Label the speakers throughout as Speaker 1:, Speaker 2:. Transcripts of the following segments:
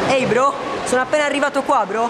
Speaker 1: Ehi bro, sono appena arrivato qua bro.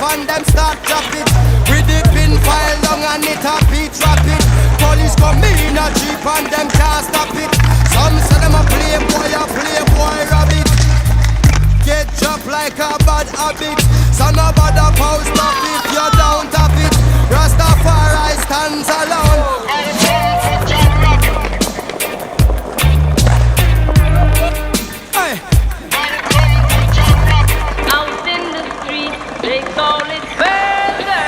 Speaker 2: And them start drop it with the pin file long and it a beat rapid. Police come in a jeep and them can't stop it. Some say them a playboy rabbit. Get dropped like a bad habit. So nobody post up if you don't have it. Rastafari stands alone.
Speaker 3: They call it murder.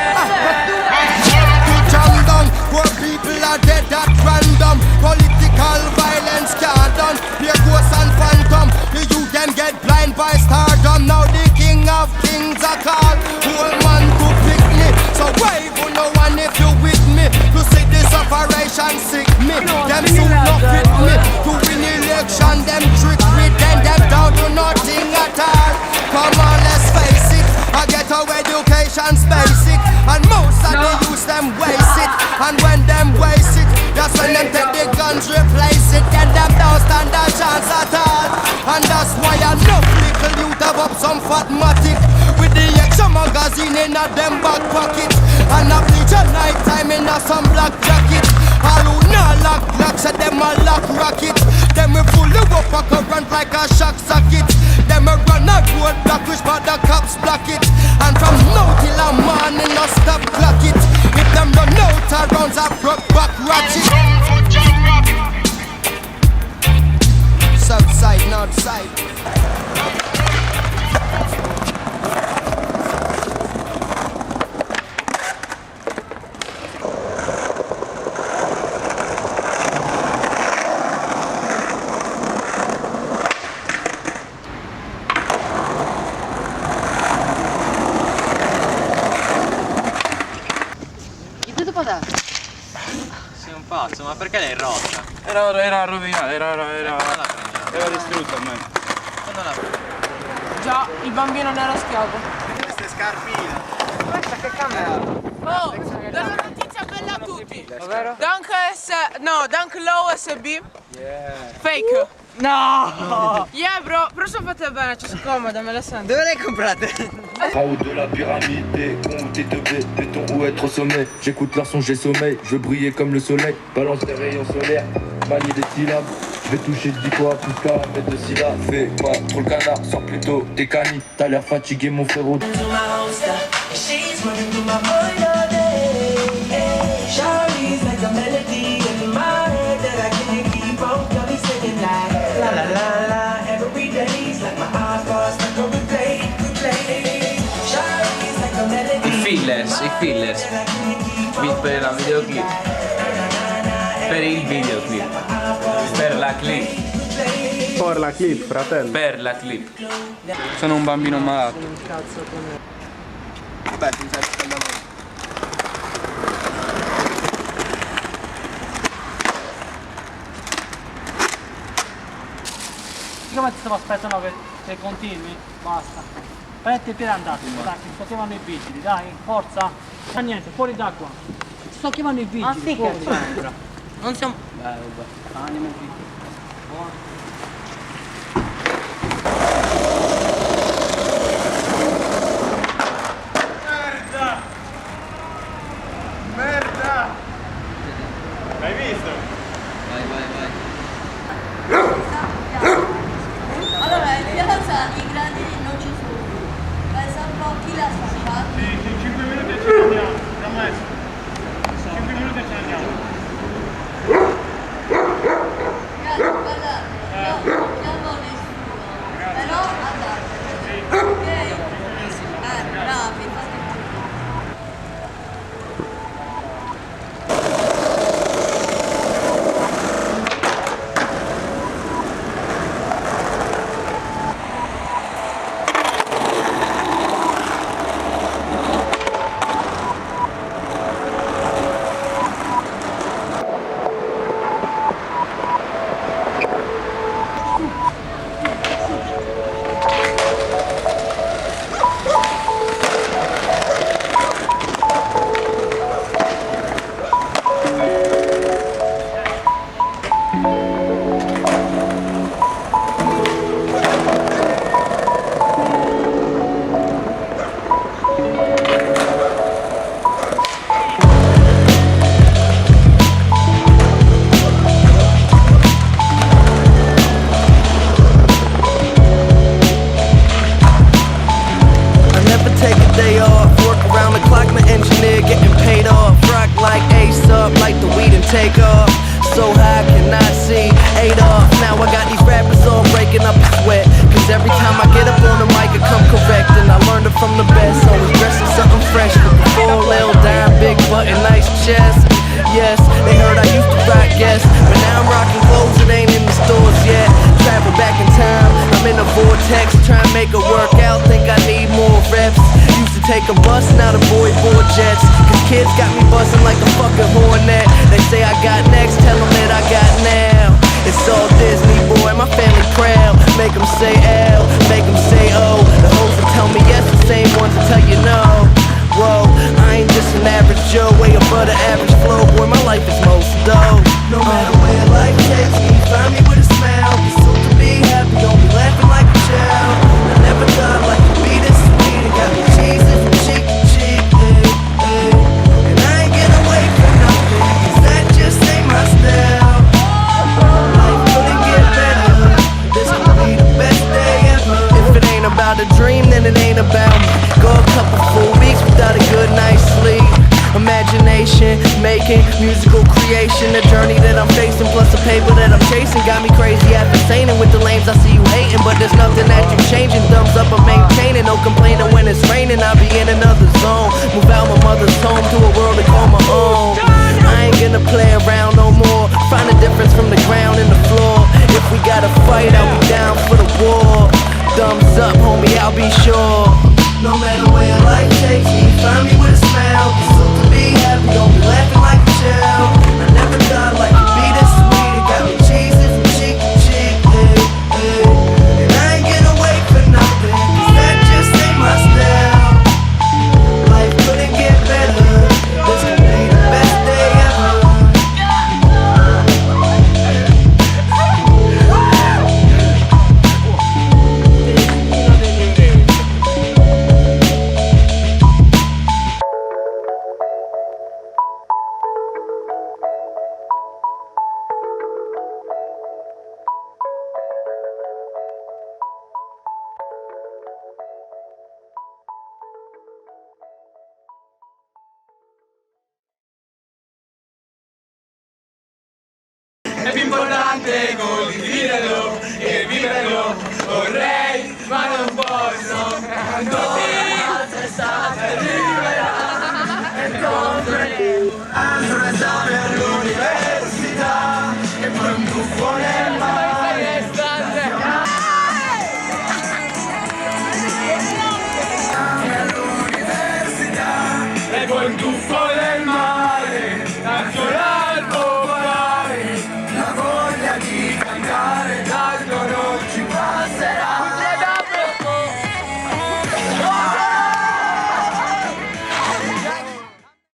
Speaker 2: Jam down, poor people are dead at random. Political violence can't done. Be a ghost and phantom. The youth them get blind by stardom. Now the king of kings are called. Whole man to pick me. So wave on no one if you with me. To see this operation sick me. Them soon not fit me. To win election, them trick me. Then them down to nothing at all. Come on, let's face it. I get our education's basic. And most of the youth them waste it. And when them waste it, that's when them take the guns, replace it. Then them don't stand a chance at all. And that's why enough little youth have up some fatmatic with the extra magazine in a them back pocket. And a bleach at night time in a some black jacket. All who not lock blocks at them a lock rocket. Them we pull you up a current like a shock socket. Them a run a road block which but the cops block it. And from now till a morning no stop clock it. If them run out of rounds a broke back ratchet. South side, north side.
Speaker 4: Sei un pazzo, ma perché l'hai rotta?
Speaker 5: Era rovinata, era distrutta a me.
Speaker 4: Quando la prendi?
Speaker 6: Già, il bambino nero schiavo.
Speaker 4: Queste scarpine.
Speaker 6: Questa che camera? Oh, do una notizia bella a tutti.
Speaker 1: Ovvero?
Speaker 6: Dunk low SB.
Speaker 5: Yeah.
Speaker 6: Fake.
Speaker 1: No!
Speaker 6: Yeah bro, però sono fatte bene, ci sono comode, me le sento.
Speaker 1: Dove le hai comprate?
Speaker 7: En haut de la pyramide, compter de béton ou être au sommet. J'écoute leur son, j'ai sommeil, je veux briller comme le soleil. Balance des rayons solaires, manier des syllabes. Je vais toucher 10 fois plus qu'à mettre de syllabes. Fais pas trop le canard, sors plutôt tes canis. T'as l'air fatigué mon frérot.
Speaker 5: I fillers per la videoclip, per il videoclip, per la clip.
Speaker 8: Per la clip, fratello.
Speaker 5: Per la clip.
Speaker 8: Sono un bambino malato.
Speaker 2: Vabbè, ti sei scaldato.
Speaker 9: Siccome ti stavo aspettando che continui, basta. Prendi il piede andato, dai, ti sto chiamando i vigili, dai, forza. Ma niente, fuori da qua. Ti sto chiamando i vigili.
Speaker 1: Ma sì, che
Speaker 9: fuori.
Speaker 1: c'entra? Non siamo...
Speaker 9: Vabbè, andiamo i vigili.
Speaker 5: Merda! Merda! L'hai visto?
Speaker 1: Allora,
Speaker 2: text, try and make it work out. Think I need more reps. Used to take a bus, now the boy board jets. Cause kids got me buzzing like a fucking hornet. They say I got next, tell them that I got now. It's all Disney, boy, my family proud. Make them say L, make them say O. The hoes will tell me yes, the same ones will tell you no. Whoa, I ain't just an average Joe, way above the average flow. Boy, my life is most dope. No matter where life takes me, find me with a smile. Be soon to be happy, don't be laughing like a child. I never thought life could be this sweet. It got me cheesing from cheek to cheek, and I ain't getting away from nothing, cause that just ain't my style. Life couldn't get better, this could be the best day ever. If it ain't about a dream, then it ain't about me. Go a couple full weeks without a good night's sleep. Imagination, making musical creation. The journey that I'm facing, plus the paper that I'm chasing, got me crazy after saying with the lames I see you hating. But there's nothing that you changing. Thumbs up, I'm maintaining. No complaining when it's raining. I'll be in another zone. Move out my mother's home to a world I call my own. I ain't gonna play around no more. Find the difference from the ground and the floor. If we gotta fight, I'll be down for the war. Thumbs up, homie, I'll be sure.